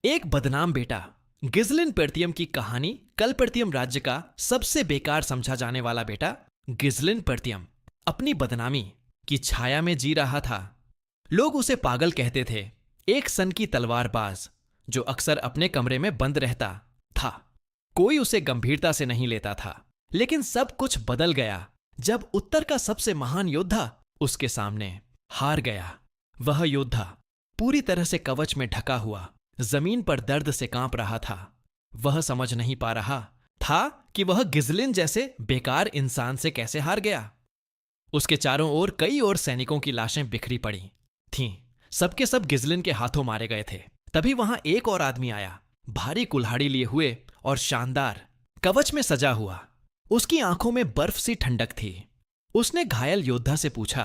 एक बदनाम बेटा। गिजलिन पेर्तियम की कहानी कल पेर्तियम राज्य का सबसे बेकार समझा जाने वाला बेटा गिजलिन पेर्तियम अपनी बदनामी की छाया में जी रहा था। लोग उसे पागल कहते थे, एक सन की तलवारबाज जो अक्सर अपने कमरे में बंद रहता था। कोई उसे गंभीरता से नहीं लेता था। लेकिन सब कुछ बदल गया जब उत्तर का सबसे महान योद्धा उसके सामने हार गया। वह योद्धा पूरी तरह से कवच में ढका हुआ जमीन पर दर्द से कांप रहा था। वह समझ नहीं पा रहा था कि वह गिजलिन जैसे बेकार इंसान से कैसे हार गया। उसके चारों ओर कई और सैनिकों की लाशें बिखरी पड़ी थीं। सबके सब गिजलिन के हाथों मारे गए थे। तभी वहां एक और आदमी आया, भारी कुल्हाड़ी लिए हुए और शानदार कवच में सजा हुआ। उसकी आंखों में बर्फ सी ठंडक थी। उसने घायल योद्धा से पूछा,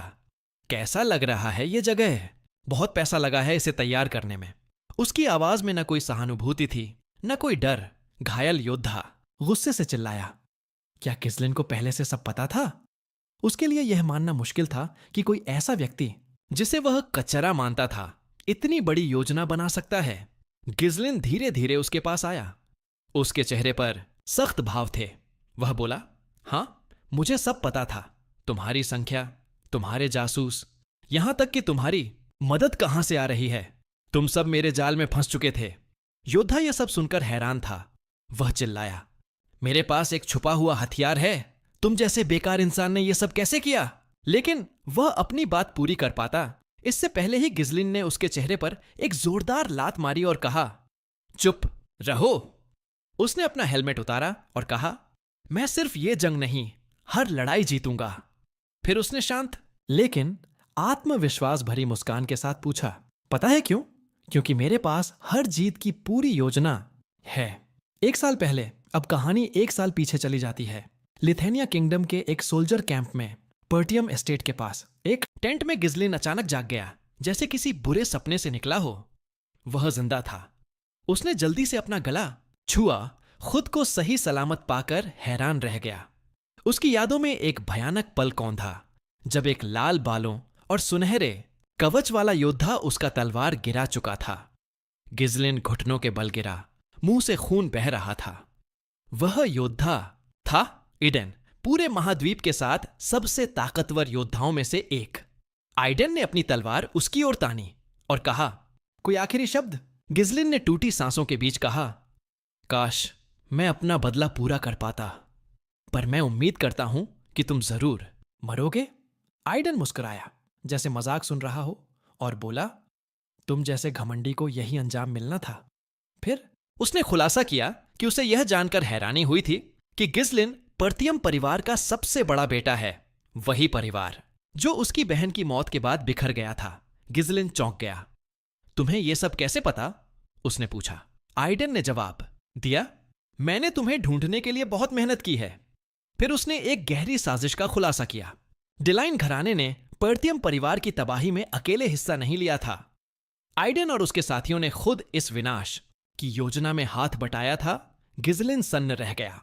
कैसा लग रहा है ये जगह? बहुत पैसा लगा है इसे तैयार करने में। उसकी आवाज में न कोई सहानुभूति थी, न कोई डर। घायल योद्धा गुस्से से चिल्लाया, क्या गिजलिन को पहले से सब पता था? उसके लिए यह मानना मुश्किल था कि कोई ऐसा व्यक्ति जिसे वह कचरा मानता था इतनी बड़ी योजना बना सकता है। गिजलिन धीरे धीरे उसके पास आया। उसके चेहरे पर सख्त भाव थे। वह बोला, हां, मुझे सब पता था। तुम्हारी संख्या, तुम्हारे जासूस, यहां तक कि तुम्हारी मदद कहां से आ रही है। तुम सब मेरे जाल में फंस चुके थे। योद्धा यह सब सुनकर हैरान था। वह चिल्लाया, मेरे पास एक छुपा हुआ हथियार है। तुम जैसे बेकार इंसान ने यह सब कैसे किया? लेकिन वह अपनी बात पूरी कर पाता इससे पहले ही गिजलिन ने उसके चेहरे पर एक जोरदार लात मारी और कहा, चुप रहो। उसने अपना हेलमेट उतारा और कहा, मैं सिर्फ ये जंग नहीं, हर लड़ाई जीतूंगा। फिर उसने शांत लेकिन आत्मविश्वास भरी मुस्कान के साथ पूछा, पता है क्यों? क्योंकि मेरे पास हर जीत की पूरी योजना है। 1 साल पहले, अब कहानी 1 साल पीछे चली जाती है। लिथेनिया किंगडम के एक सोल्जर कैंप में पर्टियम एस्टेट के पास एक टेंट में गिजलिन अचानक जाग गया, जैसे किसी बुरे सपने से निकला हो। वह जिंदा था। उसने जल्दी से अपना गला छुआ, खुद को सही सलामत पाकर हैरान रह गया। उसकी यादों में एक भयानक पल कौंधा जब एक लाल बालों और सुनहरे कवच वाला योद्धा उसका तलवार गिरा चुका था। गिजलिन घुटनों के बल गिरा, मुंह से खून बह रहा था। वह योद्धा था ईडेन, पूरे महाद्वीप के साथ सबसे ताकतवर योद्धाओं में से एक। आइडेन ने अपनी तलवार उसकी ओर तानी और कहा, कोई आखिरी शब्द? गिजलिन ने टूटी सांसों के बीच कहा, काश मैं अपना बदला पूरा कर पाता, पर मैं उम्मीद करता हूं कि तुम जरूर मरोगे। आइडेन मुस्कुराया, जैसे मजाक सुन रहा हो, और बोला, तुम जैसे घमंडी को यही अंजाम मिलना था। फिर उसने खुलासा किया कि उसे यह जानकर हैरानी हुई थी कि गिजलिन पर्तियम परिवार का सबसे बड़ा बेटा है, वही परिवार जो उसकी बहन की मौत के बाद बिखर गया था। गिजलिन चौंक गया। तुम्हें यह सब कैसे पता? उसने पूछा। आइडेन ने जवाब दिया, मैंने तुम्हें ढूंढने के लिए बहुत मेहनत की है। फिर उसने एक गहरी साजिश का खुलासा किया। डिलाइन घराने ने पर्तियम परिवार की तबाही में अकेले हिस्सा नहीं लिया था। आइडेन और उसके साथियों ने खुद इस विनाश की योजना में हाथ बटाया था। गिजलिन सन्न रह गया।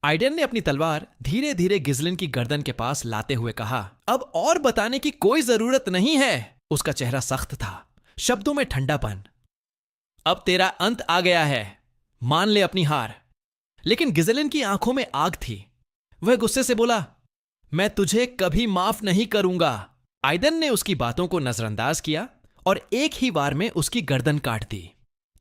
आइडेन ने अपनी तलवार धीरे धीरे गिजलिन की गर्दन के पास लाते हुए कहा, अब और बताने की कोई जरूरत नहीं है। उसका चेहरा सख्त था, शब्दों में ठंडापन। अब तेरा अंत आ गया है, मान ले अपनी हार। लेकिन गिजलिन की आंखों में आग थी। वह गुस्से से बोला, मैं तुझे कभी माफ नहीं करूंगा। आइडेन ने उसकी बातों को नजरअंदाज किया और एक ही वार में उसकी गर्दन काट दी।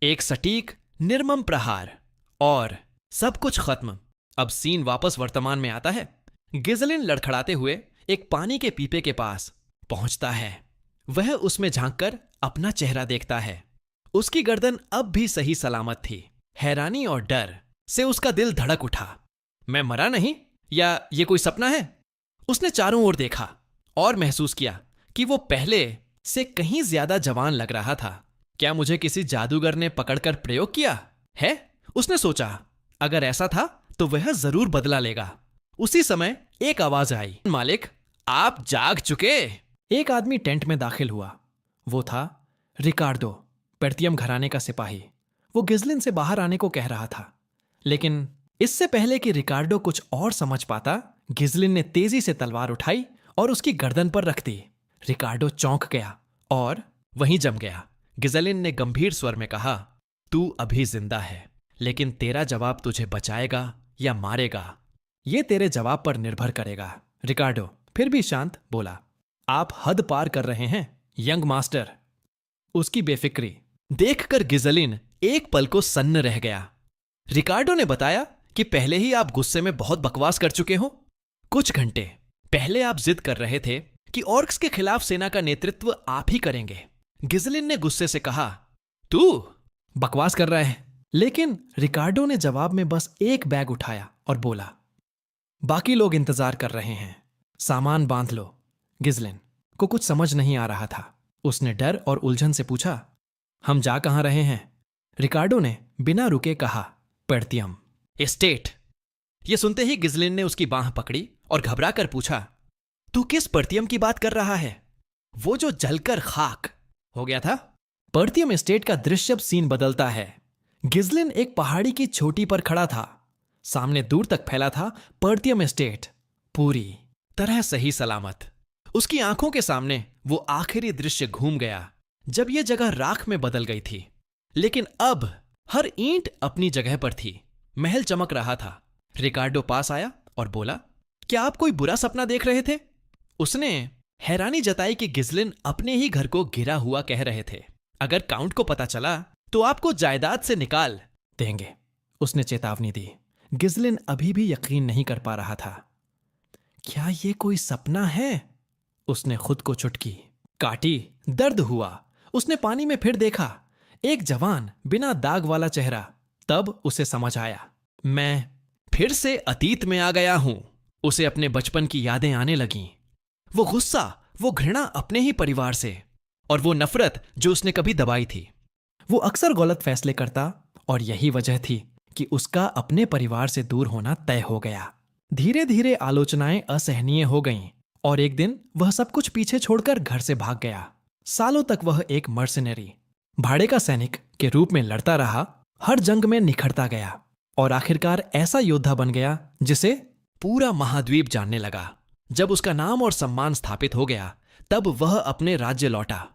एक सटीक निर्मम प्रहार और सब कुछ खत्म। अब सीन वापस वर्तमान में आता है। गिजलिन लड़खड़ाते हुए एक पानी के पीपे के पास पहुंचता है। वह उसमें झांककर अपना चेहरा देखता है। उसकी गर्दन अब भी सही सलामत थी। हैरानी और डर से उसका दिल धड़क उठा। मैं मरा नहीं, या ये कोई सपना है? उसने चारों ओर देखा और महसूस किया कि वो पहले से कहीं ज्यादा जवान लग रहा था। क्या मुझे किसी जादूगर ने पकड़कर प्रयोग किया है? उसने सोचा। अगर ऐसा था तो वह जरूर बदला लेगा। उसी समय एक आवाज आई, मालिक, आप जाग चुके। एक आदमी टेंट में दाखिल हुआ। वो था रिकार्डो, पर्तियम घराने का सिपाही। वो गिजलिन से बाहर आने को कह रहा था, लेकिन इससे पहले कि रिकार्डो कुछ और समझ पाता, गिजलिन ने तेजी से तलवार उठाई और उसकी गर्दन पर रख दी। रिकार्डो चौंक गया और वहीं जम गया। गिजलिन ने गंभीर स्वर में कहा, तू अभी जिंदा है, लेकिन तेरा जवाब तुझे बचाएगा या मारेगा, ये तेरे जवाब पर निर्भर करेगा। रिकार्डो फिर भी शांत बोला, आप हद पार कर रहे हैं यंग मास्टर। उसकी बेफिक्री देखकर गिजलिन एक पल को सन्न रह गया। रिकार्डो ने बताया कि पहले ही आप गुस्से में बहुत बकवास कर चुके हो। कुछ घंटे पहले आप जिद कर रहे थे कि ऑर्क्स के खिलाफ सेना का नेतृत्व आप ही करेंगे। गिजलिन ने गुस्से से कहा, तू बकवास कर रहा है। लेकिन रिकार्डो ने जवाब में बस एक बैग उठाया और बोला, बाकी लोग इंतजार कर रहे हैं, सामान बांध लो। गिजलिन को कुछ समझ नहीं आ रहा था। उसने डर और उलझन से पूछा, हम जा कहां रहे हैं? रिकार्डो ने बिना रुके कहा, पर्तियम एस्टेट। यह सुनते ही गिजलिन ने उसकी बांह पकड़ी और घबरा कर पूछा, तू किस पर्तियम की बात कर रहा है? वो जो जलकर खाक हो गया था? पर्तियम एस्टेट का दृश्य सीन बदलता है। गिजलिन एक पहाड़ी की चोटी पर खड़ा था। सामने दूर तक फैला था पर्तियम एस्टेट, पूरी तरह सही सलामत। उसकी आंखों के सामने वो आखिरी दृश्य घूम गया जब यह जगह राख में बदल गई थी। लेकिन अब हर ईंट अपनी जगह पर थी। महल चमक रहा था। रिकार्डो पास आया और बोला, क्या आप कोई बुरा सपना देख रहे थे? उसने हैरानी जताई कि गिजलिन अपने ही घर को घिरा हुआ कह रहे थे। अगर काउंट को पता चला तो आपको जायदाद से निकाल देंगे, उसने चेतावनी दी। गिजलिन अभी भी यकीन नहीं कर पा रहा था। क्या ये कोई सपना है? उसने खुद को चुटकी काटी। दर्द हुआ। उसने पानी में फिर देखा, एक जवान बिना दाग वाला चेहरा। तब उसे समझ आया, मैं फिर से अतीत में आ गया हूं। उसे अपने बचपन की यादें आने लगीं। वो गुस्सा, वो घृणा अपने ही परिवार से, और वो नफरत जो उसने कभी दबाई थी। वो अक्सर गलत फैसले करता और यही वजह थी कि उसका अपने परिवार से दूर होना तय हो गया। धीरे धीरे आलोचनाएं असहनीय हो गईं और एक दिन वह सब कुछ पीछे छोड़कर घर से भाग गया। सालों तक वह एक मर्सिनरी, भाड़े का सैनिक के रूप में लड़ता रहा, हर जंग में निखरता गया और आखिरकार ऐसा योद्धा बन गया जिसे पूरा महाद्वीप जानने लगा। जब उसका नाम और सम्मान स्थापित हो गया तब वह अपने राज्य लौटा।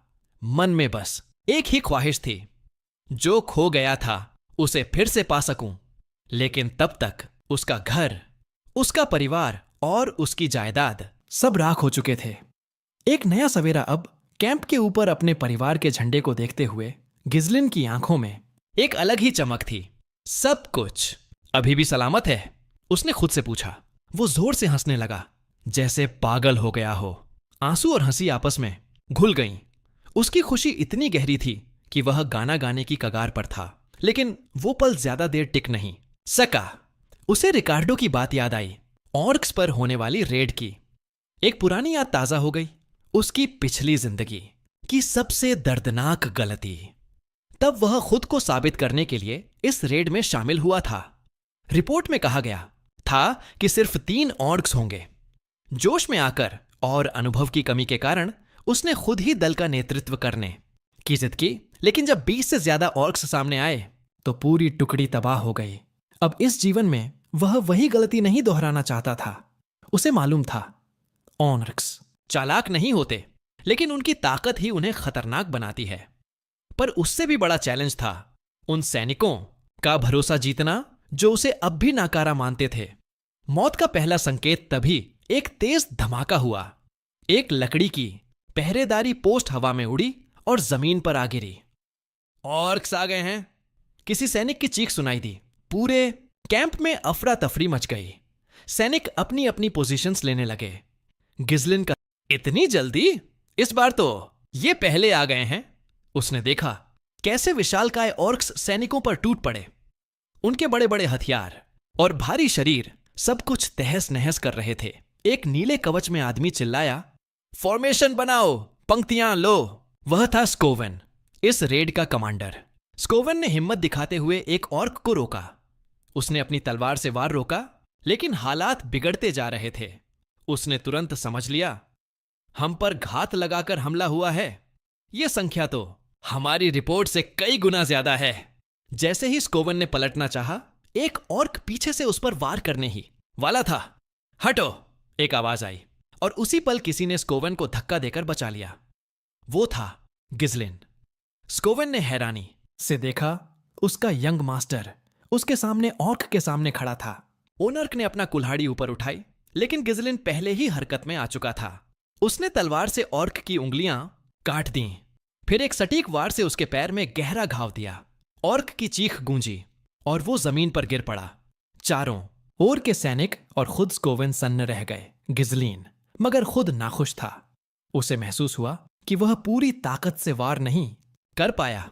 मन में बस एक ही ख्वाहिश थी, जो खो गया था उसे फिर से पा सकूं। लेकिन तब तक उसका घर, उसका परिवार और उसकी जायदाद सब राख हो चुके थे। एक नया सवेरा अब कैंप के ऊपर अपने परिवार के झंडे को देखते हुए गिजलिन की आंखों में एक अलग ही चमक थी। सब कुछ अभी भी सलामत है? उसने खुद से पूछा। वो जोर से हंसने लगा, जैसे पागल हो गया हो। आंसू और हंसी आपस में घुल गईं। उसकी खुशी इतनी गहरी थी कि वह गाना गाने की कगार पर था। लेकिन वो पल ज्यादा देर टिक नहीं सका। उसे रिकार्डो की बात याद आई, ऑर्क्स पर होने वाली रेड की। एक पुरानी याद ताजा हो गई, उसकी पिछली जिंदगी की सबसे दर्दनाक गलती। तब वह खुद को साबित करने के लिए इस रेड में शामिल हुआ था। रिपोर्ट में कहा गया था कि सिर्फ 3 ऑर्क्स होंगे। जोश में आकर और अनुभव की कमी के कारण उसने खुद ही दल का नेतृत्व करने की जिद की। लेकिन जब 20 से ज्यादा ऑर्क्स सामने आए तो पूरी टुकड़ी तबाह हो गई। अब इस जीवन में वह वही गलती नहीं दोहराना चाहता था। उसे मालूम था ऑर्क्स चालाक नहीं होते, लेकिन उनकी ताकत ही उन्हें खतरनाक बनाती है। पर उससे भी बड़ा चैलेंज था उन सैनिकों का भरोसा जीतना जो उसे अब भी नाकारा मानते थे। मौत का पहला संकेत तभी एक तेज धमाका हुआ। एक लकड़ी की पहरेदारी पोस्ट हवा में उड़ी और जमीन पर आ गिरी। ऑर्क्स आ गए हैं, किसी सैनिक की चीख सुनाई दी। पूरे कैंप में अफरा तफरी मच गई। सैनिक अपनी अपनी पोजीशंस लेने लगे। गिजलिन का, इतनी जल्दी? इस बार तो ये पहले आ गए हैं। उसने देखा कैसे विशालकाय ऑर्क्स सैनिकों पर टूट पड़े। उनके बड़े बड़े हथियार और भारी शरीर सब कुछ तहस नहस कर रहे थे। एक नीले कवच में आदमी चिल्लाया, फॉर्मेशन बनाओ, पंक्तियां लो। वह था स्कोवन, इस रेड का कमांडर। स्कोवन ने हिम्मत दिखाते हुए एक ऑर्क को रोका। उसने अपनी तलवार से वार रोका, लेकिन हालात बिगड़ते जा रहे थे। उसने तुरंत समझ लिया, हम पर घात लगाकर हमला हुआ है। यह संख्या तो हमारी रिपोर्ट से कई गुना ज्यादा है। जैसे ही स्कोवन ने पलटना चाहा, एक ऑर्क पीछे से उस पर वार करने ही वाला था। हटो, एक आवाज आई और उसी पल किसी ने स्कोवन को धक्का देकर बचा लिया। वो था गिजलिन। स्कोवन ने हैरानी से देखा उसका यंग मास्टर उसके सामने ऑर्क के सामने खड़ा था। ओनर्क ने अपना कुल्हाड़ी ऊपर उठाई, लेकिन गिजलिन पहले ही हरकत में आ चुका था। उसने तलवार से ऑर्क की उंगलियां काट दी, फिर एक सटीक वार से उसके पैर में गहरा घाव दिया। ऑर्क की चीख गूंजी और वो जमीन पर गिर पड़ा। चारों ओर के सैनिक और खुद स्कोवन सन्न रह गए। गिजलिन मगर खुद नाखुश था। उसे महसूस हुआ कि वह पूरी ताकत से वार नहीं कर पाया।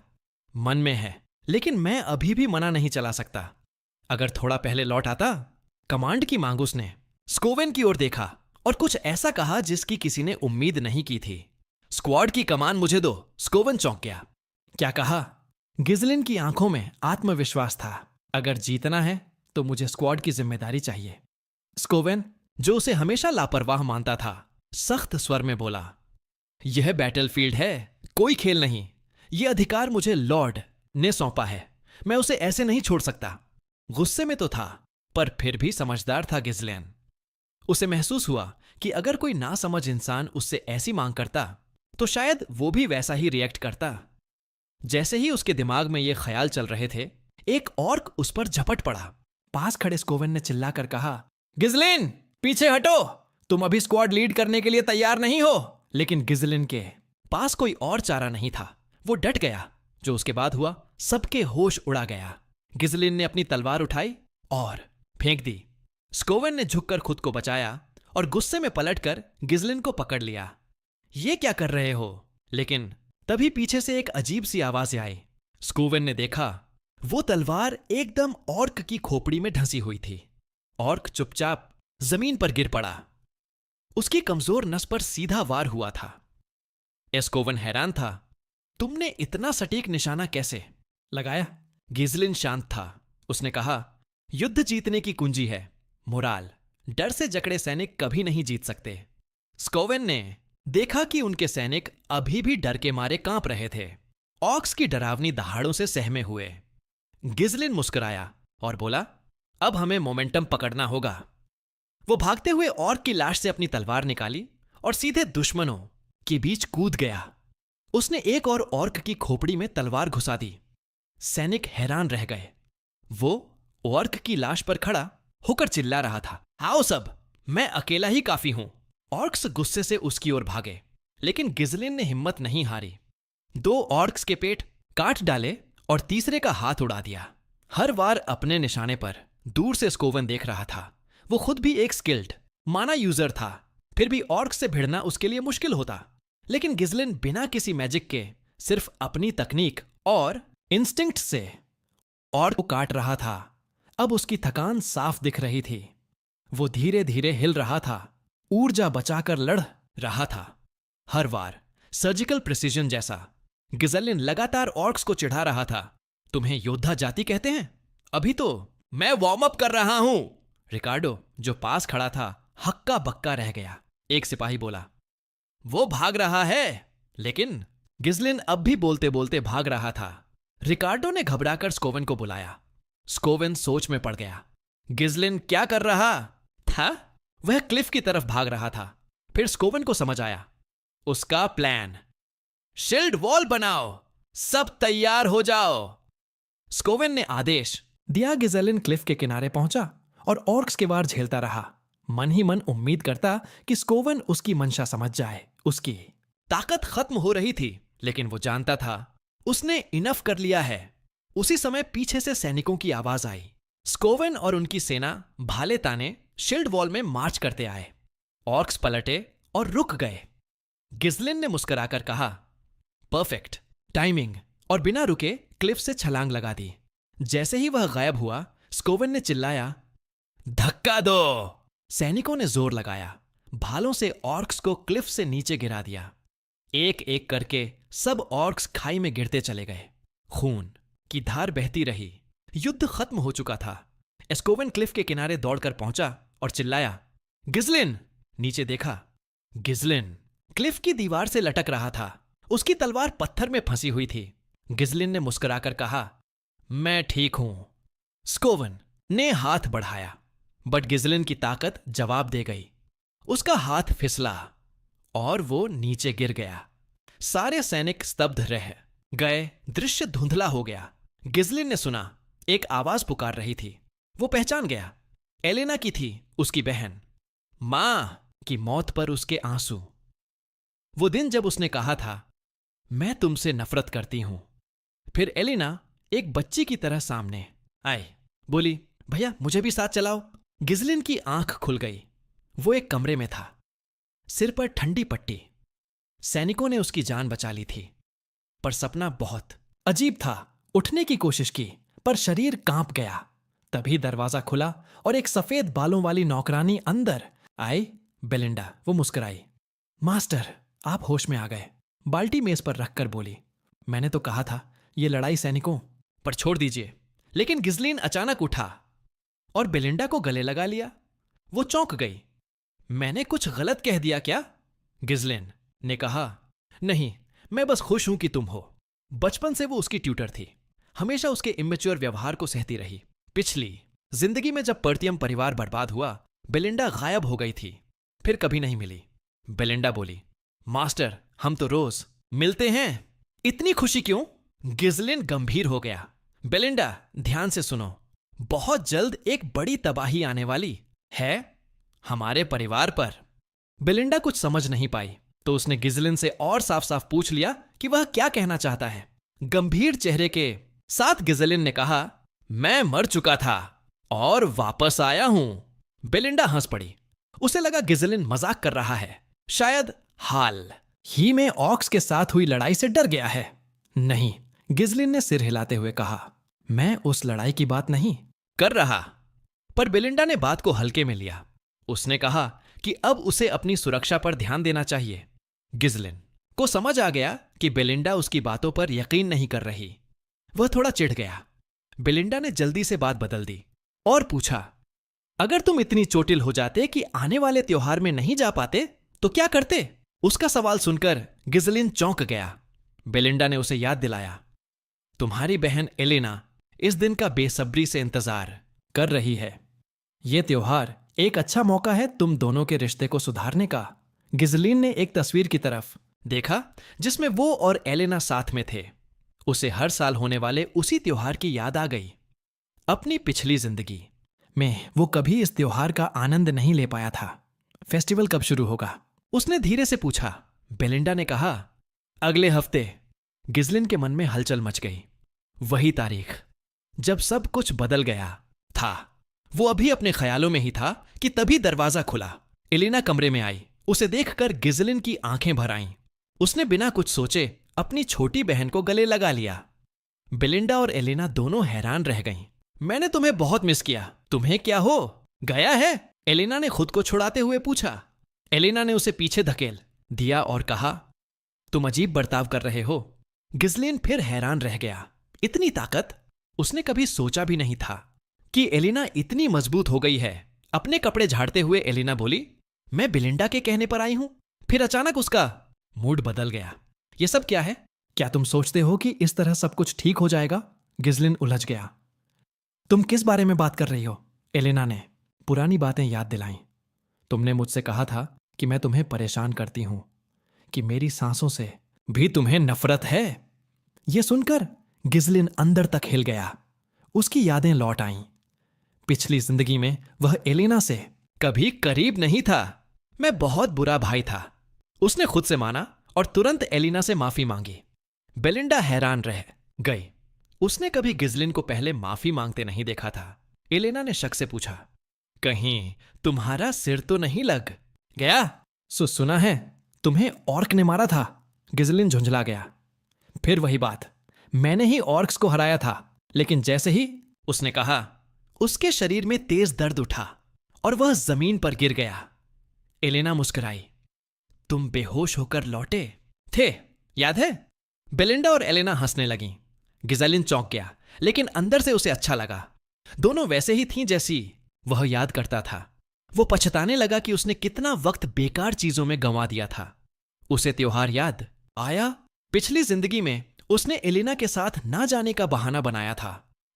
मन में है, लेकिन मैं अभी भी मना नहीं चला सकता। अगर थोड़ा पहले लौट आता। कमांड की मांग उसने स्कोवन की ओर देखा और कुछ ऐसा कहा जिसकी किसी ने उम्मीद नहीं की थी। स्क्वाड की कमान मुझे दो। स्कोवन चौंक गया। क्या कहा? गिजलिन की आंखों में आत्मविश्वास था। अगर जीतना है तो मुझे स्क्वाड की जिम्मेदारी चाहिए। स्कोवन, जो उसे हमेशा लापरवाह मानता था, सख्त स्वर में बोला, यह बैटलफील्ड है, कोई खेल नहीं। यह अधिकार मुझे लॉर्ड ने सौंपा है। मैं उसे ऐसे नहीं छोड़ सकता। गुस्से में तो था, पर फिर भी समझदार था गिजलिन। उसे महसूस हुआ कि अगर कोई नासमझ इंसान उससे ऐसी मांग करता तो शायद वो भी वैसा ही रिएक्ट करता। जैसे ही उसके दिमाग में ये ख्याल चल रहे थे, एक ऑर्क उस पर झपट पड़ा। पास खड़े स्कोवन ने चिल्लाकर कहा, गिजलिन, पीछे हटो, तुम अभी स्क्वाड लीड करने के लिए तैयार नहीं हो। लेकिन गिजलिन के पास कोई और चारा नहीं था। वो डट गया। जो उसके बाद हुआ, सबके होश उड़ा गया। गिजलिन ने अपनी तलवार उठाई और फेंक दी। स्कोवन ने झुककर खुद को बचाया और गुस्से में पलटकर गिजलिन को पकड़ लिया। ये क्या कर रहे हो? लेकिन तभी पीछे से एक अजीब सी आवाज आई। स्कोवन ने देखा, वो तलवार एकदम ऑर्क की खोपड़ी में ढंसी हुई थी। ऑर्क चुपचाप जमीन पर गिर पड़ा। उसकी कमजोर नस पर सीधा वार हुआ था। स्कोवन हैरान था। तुमने इतना सटीक निशाना कैसे लगाया? गिजलिन शांत था। उसने कहा, युद्ध जीतने की कुंजी है मोराल। डर से जकड़े सैनिक कभी नहीं जीत सकते। स्कोवन ने देखा कि उनके सैनिक अभी भी डर के मारे कांप रहे थे, ऑक्स की डरावनी दहाड़ों से सहमे हुए। गिजलिन मुस्कुराया और बोला, अब हमें मोमेंटम पकड़ना होगा। वो भागते हुए ऑर्क की लाश से अपनी तलवार निकाली और सीधे दुश्मनों के बीच कूद गया। उसने एक और ऑर्क की खोपड़ी में तलवार घुसा दी। सैनिक हैरान रह गए। वो ऑर्क की लाश पर खड़ा होकर चिल्ला रहा था, आओ सब, मैं अकेला ही काफी हूं। ऑर्क्स गुस्से से उसकी ओर भागे, लेकिन गिजलिन ने हिम्मत नहीं हारी। 2 ऑर्क्स के पेट काट डाले और तीसरे का हाथ उड़ा दिया। हर बार अपने निशाने पर दूर से स्कोवन देख रहा था। वो खुद भी एक स्किल्ड माना यूजर था, फिर भी ऑर्क्स से भिड़ना उसके लिए मुश्किल होता। लेकिन गिजलिन बिना किसी मैजिक के सिर्फ अपनी तकनीक और इंस्टिंक्ट से ऑर्क को काट रहा था। अब उसकी थकान साफ दिख रही थी। वो धीरे धीरे हिल रहा था, ऊर्जा बचाकर लड़ रहा था। हर बार सर्जिकल प्रिसीजन जैसा। गिजलिन लगातार ऑर्क्स को चिढ़ा रहा था, तुम्हें योद्धा जाति कहते हैं? अभी तो मैं वार्म अप कर रहा हूं। रिकार्डो, जो पास खड़ा था, हक्का बक्का रह गया। एक सिपाही बोला, वो भाग रहा है। लेकिन गिजलिन अब भी बोलते बोलते भाग रहा था। रिकार्डो ने घबराकर स्कोवन को बुलाया। स्कोवन सोच में पड़ गया। गिजलिन क्या कर रहा था? वह क्लिफ की तरफ भाग रहा था। फिर स्कोवन को समझ आया, उसका प्लान। शील्ड वॉल बनाओ, सब तैयार हो जाओ। स्कोवन ने आदेश दिया। गिजलिन क्लिफ के किनारे पहुंचा और ऑर्क्स के वार झेलता रहा। मन ही मन उम्मीद करता कि स्कोवन उसकी मंशा समझ जाए। उसकी ताकत खत्म हो रही थी, लेकिन वो जानता था उसने इनफ कर लिया है। उसी समय पीछे से सैनिकों की आवाज आई। स्कोवन और उनकी सेना भाले ताने शील्ड वॉल में मार्च करते आए। ऑर्क्स पलटे और रुक गए। गिजलिन ने मुस्कुराकर कहा, परफेक्ट टाइमिंग, और बिना रुके क्लिफ से छलांग लगा दी। जैसे ही वह गायब हुआ, स्कोवन ने चिल्लाया, धक्का दो। सैनिकों ने जोर लगाया। भालों से ऑर्क्स को क्लिफ से नीचे गिरा दिया। एक एक करके सब ऑर्क्स खाई में गिरते चले गए। खून की धार बहती रही। युद्ध खत्म हो चुका था। स्कोवन क्लिफ के किनारे दौड़कर पहुंचा और चिल्लाया, गिजलिन। नीचे देखा, गिजलिन क्लिफ की दीवार से लटक रहा था। उसकी तलवार पत्थर में फंसी हुई थी। गिजलिन ने मुस्कुराकर कहा, मैं ठीक हूं। स्कोवन ने हाथ बढ़ाया, बट गिजलिन की ताकत जवाब दे गई। उसका हाथ फिसला और वो नीचे गिर गया। सारे सैनिक स्तब्ध रह गए। दृश्य धुंधला हो गया। गिजलिन ने सुना एक आवाज पुकार रही थी। वो पहचान गया, एलेना की थी, उसकी बहन। मां की मौत पर उसके आंसू। वो दिन जब उसने कहा था, मैं तुमसे नफरत करती हूं। फिर एलेना एक बच्ची की तरह सामने आई, बोली, भैया मुझे भी साथ चलाओ। गिजलिन की आंख खुल गई। वो एक कमरे में था, सिर पर ठंडी पट्टी। सैनिकों ने उसकी जान बचा ली थी, पर सपना बहुत अजीब था। उठने की कोशिश की, पर शरीर कांप गया। तभी दरवाजा खुला और एक सफेद बालों वाली नौकरानी अंदर आई। बेलिंडा। वो मुस्कुराई। मास्टर, आप होश में आ गए। बाल्टी मेज पर रखकर बोली, मैंने तो कहा था ये लड़ाई सैनिकों पर छोड़ दीजिए। लेकिन गिजलिन अचानक उठा और बेलिंडा को गले लगा लिया। वो चौंक गई। मैंने कुछ गलत कह दिया क्या? गिजलिन ने कहा, नहीं, मैं बस खुश हूं कि तुम हो। बचपन से वो उसकी ट्यूटर थी, हमेशा उसके इमेच्योर व्यवहार को सहती रही। पिछली जिंदगी में जब पर्तियम परिवार बर्बाद हुआ, बेलिंडा गायब हो गई थी, फिर कभी नहीं मिली। बेलिंडा बोली, मास्टर, हम तो रोज मिलते हैं, इतनी खुशी क्यों? गिजलिन गंभीर हो गया। बेलिंडा, ध्यान से सुनो, बहुत जल्द एक बड़ी तबाही आने वाली है हमारे परिवार पर। बेलिंडा कुछ समझ नहीं पाई, तो उसने गिजलिन से और साफ साफ पूछ लिया कि वह क्या कहना चाहता है। गंभीर चेहरे के साथ गिजलिन ने कहा, मैं मर चुका था और वापस आया हूं। बेलिंडा हंस पड़ी। उसे लगा गिजलिन मजाक कर रहा है, शायद हाल ही में ऑक्स के साथ हुई लड़ाई से डर गया है। नहीं, गिजलिन ने सिर हिलाते हुए कहा, मैं उस लड़ाई की बात नहीं कर रहा। पर बेलिंडा ने बात को हल्के में लिया। उसने कहा कि अब उसे अपनी सुरक्षा पर ध्यान देना चाहिए। गिजलिन को समझ आ गया कि बेलिंडा उसकी बातों पर यकीन नहीं कर रही। वह थोड़ा चिढ़ गया। बेलिंडा ने जल्दी से बात बदल दी और पूछा, अगर तुम इतनी चोटिल हो जाते कि आने वाले त्योहार में नहीं जा पाते तो क्या करते? उसका सवाल सुनकर गिजलिन चौंक गया। बेलिंडा ने उसे याद दिलाया, तुम्हारी बहन एलेना इस दिन का बेसब्री से इंतजार कर रही है। यह त्योहार एक अच्छा मौका है तुम दोनों के रिश्ते को सुधारने का। गिजलिन ने एक तस्वीर की तरफ देखा जिसमें वो और एलेना साथ में थे। उसे हर साल होने वाले उसी त्योहार की याद आ गई। अपनी पिछली जिंदगी में वो कभी इस त्योहार का आनंद नहीं ले पाया था। फेस्टिवल कब शुरू होगा? उसने धीरे से पूछा। बेलिंडा ने कहा, अगले हफ्ते। गिजलिन के मन में हलचल मच गई। वही तारीख जब सब कुछ बदल गया था। वो अभी अपने ख्यालों में ही था कि तभी दरवाजा खुला। एलेना कमरे में आई। उसे देखकर गिजलिन की आंखें भर आईं। उसने बिना कुछ सोचे अपनी छोटी बहन को गले लगा लिया। बेलिंडा और एलेना दोनों हैरान रह गईं। मैंने तुम्हें बहुत मिस किया। तुम्हें क्या हो गया है? एलेना ने खुद को छुड़ाते हुए पूछा। एलेना ने उसे पीछे धकेल दिया और कहा, तुम अजीब बर्ताव कर रहे हो। गिजलिन फिर हैरान रह गया। इतनी ताकत उसने कभी सोचा भी नहीं था कि एलेना इतनी मजबूत हो गई है। अपने कपड़े झाड़ते हुए एलेना बोली, मैं बेलिंडा के कहने पर आई हूं। फिर अचानक उसका मूड बदल गया। यह सब क्या है? क्या तुम सोचते हो कि इस तरह सब कुछ ठीक हो जाएगा? गिजलिन उलझ गया। तुम किस बारे में बात कर रही हो? एलेना ने पुरानी बातें याद दिलाईं। तुमने मुझसे कहा था कि मैं तुम्हें परेशान करती हूं, कि मेरी सांसों से भी तुम्हें नफरत है। यह सुनकर गिजलिन अंदर तक हिल गया। उसकी यादें लौट आईं। पिछली जिंदगी में वह एलेना से कभी करीब नहीं था। मैं बहुत बुरा भाई था। उसने खुद से माना और तुरंत एलेना से माफी मांगी। बेलिंडा हैरान रह गई। उसने कभी गिजलिन को पहले माफी मांगते नहीं देखा था। एलेना ने शक से पूछा, कहीं तुम्हारा सिर तो नहीं लग गया? सुना है तुम्हें ऑर्क ने मारा था। गिजलिन झुंझला गया। फिर वही बात, मैंने ही ऑर्क्स को हराया था। लेकिन जैसे ही उसने कहा, उसके शरीर में तेज दर्द उठा और वह जमीन पर गिर गया। एलेना मुस्कुराई। तुम बेहोश होकर लौटे थे, याद है? बेलिंडा और एलेना हंसने लगीं। गिजलिन चौंक गया, लेकिन अंदर से उसे अच्छा लगा। दोनों वैसे ही थीं जैसी वह याद करता था। वो पछताने लगा कि उसने कितना वक्त बेकार चीजों में गंवा दिया था। उसे त्योहार याद आया। पिछली जिंदगी में उसने एलेना के साथ ना जाने का बहाना बनाया था,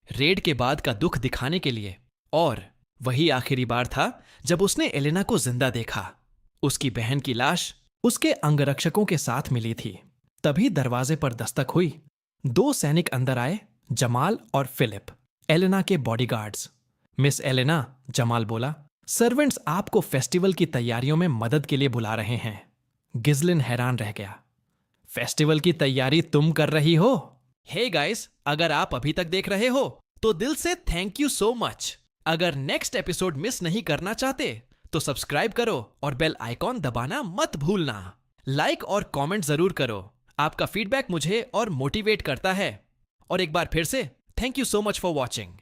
रेड के बाद का दुख दिखाने के लिए। और वही आखिरी बार था जब उसने एलेना को जिंदा देखा। उसकी बहन की लाश उसके अंगरक्षकों के साथ मिली थी। तभी दरवाजे पर दस्तक हुई। 2 सैनिक अंदर आए जमाल और फिलिप, एलेना के बॉडीगार्ड्स। मिस एलेना, जमाल बोला, सर्वेंट्स आपको फेस्टिवल की तैयारियों में मदद के लिए बुला रहे हैं। गिजलिन हैरान रह गया। फेस्टिवल की तैयारी तुम कर रही हो? हे गाइस, अगर आप अभी तक देख रहे हो तो दिल से थैंक यू सो मच। अगर नेक्स्ट एपिसोड मिस नहीं करना चाहते तो सब्सक्राइब करो और बेल आइकॉन दबाना मत भूलना। लाइक और कमेंट जरूर करो, आपका फीडबैक मुझे और मोटिवेट करता है। और एक बार फिर से thank you so much for watching.